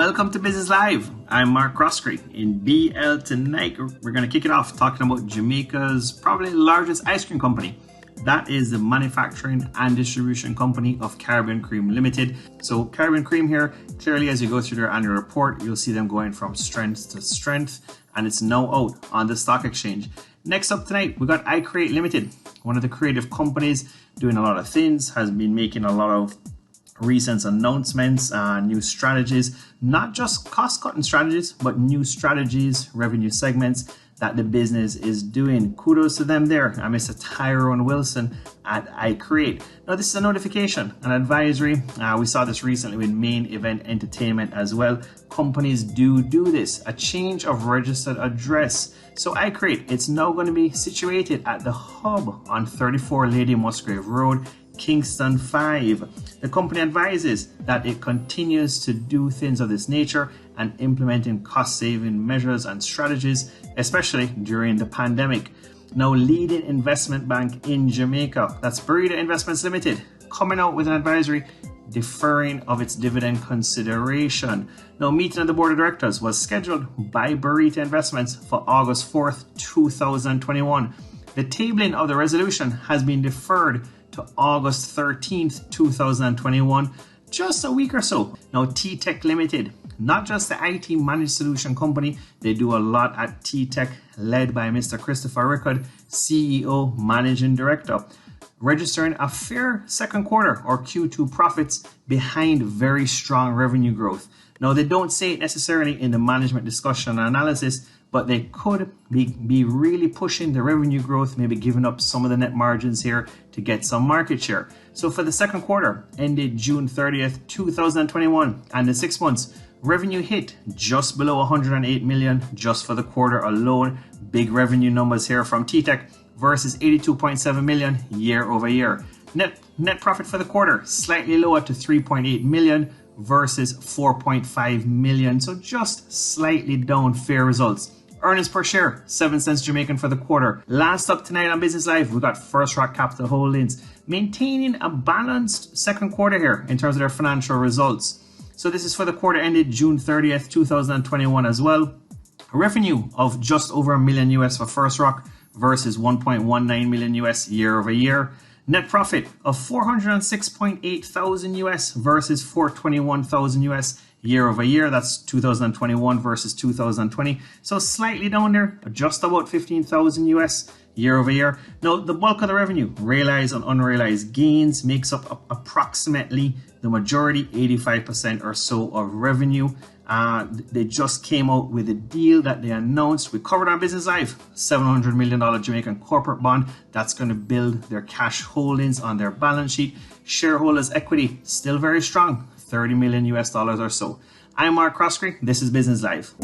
Welcome to Business Live. I'm Mark Croskery. In BL tonight, we're going to kick it off talking about Jamaica's probably largest ice cream company. That is the manufacturing and distribution company of Caribbean Cream Limited. So Caribbean Cream here, clearly as you go through their annual report, you'll see them going from strength to strength, and it's now out on the stock exchange. Next up tonight, we got iCreate Limited, one of the creative companies doing a lot of things, has been making a lot of recent announcements, new strategies, not just cost-cutting strategies, but new strategies, revenue segments that the business is doing. Kudos to them there. I'm Mr. Tyrone Wilson at iCreate. Now, this is a notification, an advisory. We saw this recently with Main Event Entertainment as well. Companies do this, a change of registered address. So iCreate, it's now going to be situated at the hub on 34 Lady Musgrave Road, Kingston 5. The company advises that it continues to do things of this nature and implementing cost-saving measures and strategies, especially during the pandemic. Now, leading investment bank in Jamaica, that's Barita Investments Limited, coming out with an advisory deferring of its dividend consideration. Now, meeting of the board of directors was scheduled by Barita Investments for August 4th, 2021. The tabling of the resolution has been deferred to August 13th, 2021, just a week or so. Now, tTech Limited, not just the IT managed solution company, they do a lot at tTech, led by Mr. Christopher Rickard, CEO, Managing Director, registering a fair second quarter or Q2 profits behind very strong revenue growth. Now, they don't say it necessarily in the management discussion and analysis, but they could be really pushing the revenue growth, maybe giving up some of the net margins here to get some market share. So for the second quarter, ended June 30th, 2021, and the 6 months, revenue hit just below 108 million just for the quarter alone. Big revenue numbers here from tTech versus 82.7 million year over year. Net profit for the quarter, slightly lower to 3.8 million versus 4.5 million. So just slightly down, fair results. Earnings per share, 7 cents Jamaican for the quarter. Last up tonight on Business Live, we got First Rock Capital Holdings maintaining a balanced second quarter here in terms of their financial results. So this is for the quarter ended June 30th, 2021 as well. Revenue of just over $1 million US for First Rock versus 1.19 million US year over year. Net profit of 406.8 thousand US versus 421,000 US year over year. That's 2021 versus 2020. So slightly down there, just about 15,000 US year over year. Now, the bulk of the revenue, realized and unrealized gains, makes up approximately the majority, 85% or so of revenue. They just came out with a deal that they announced. We covered on Business Live, $700 million Jamaican corporate bond. That's going to build their cash holdings on their balance sheet. Shareholders' equity still very strong, $30 million US or so. I'm Mark Croskery. This is Business Live.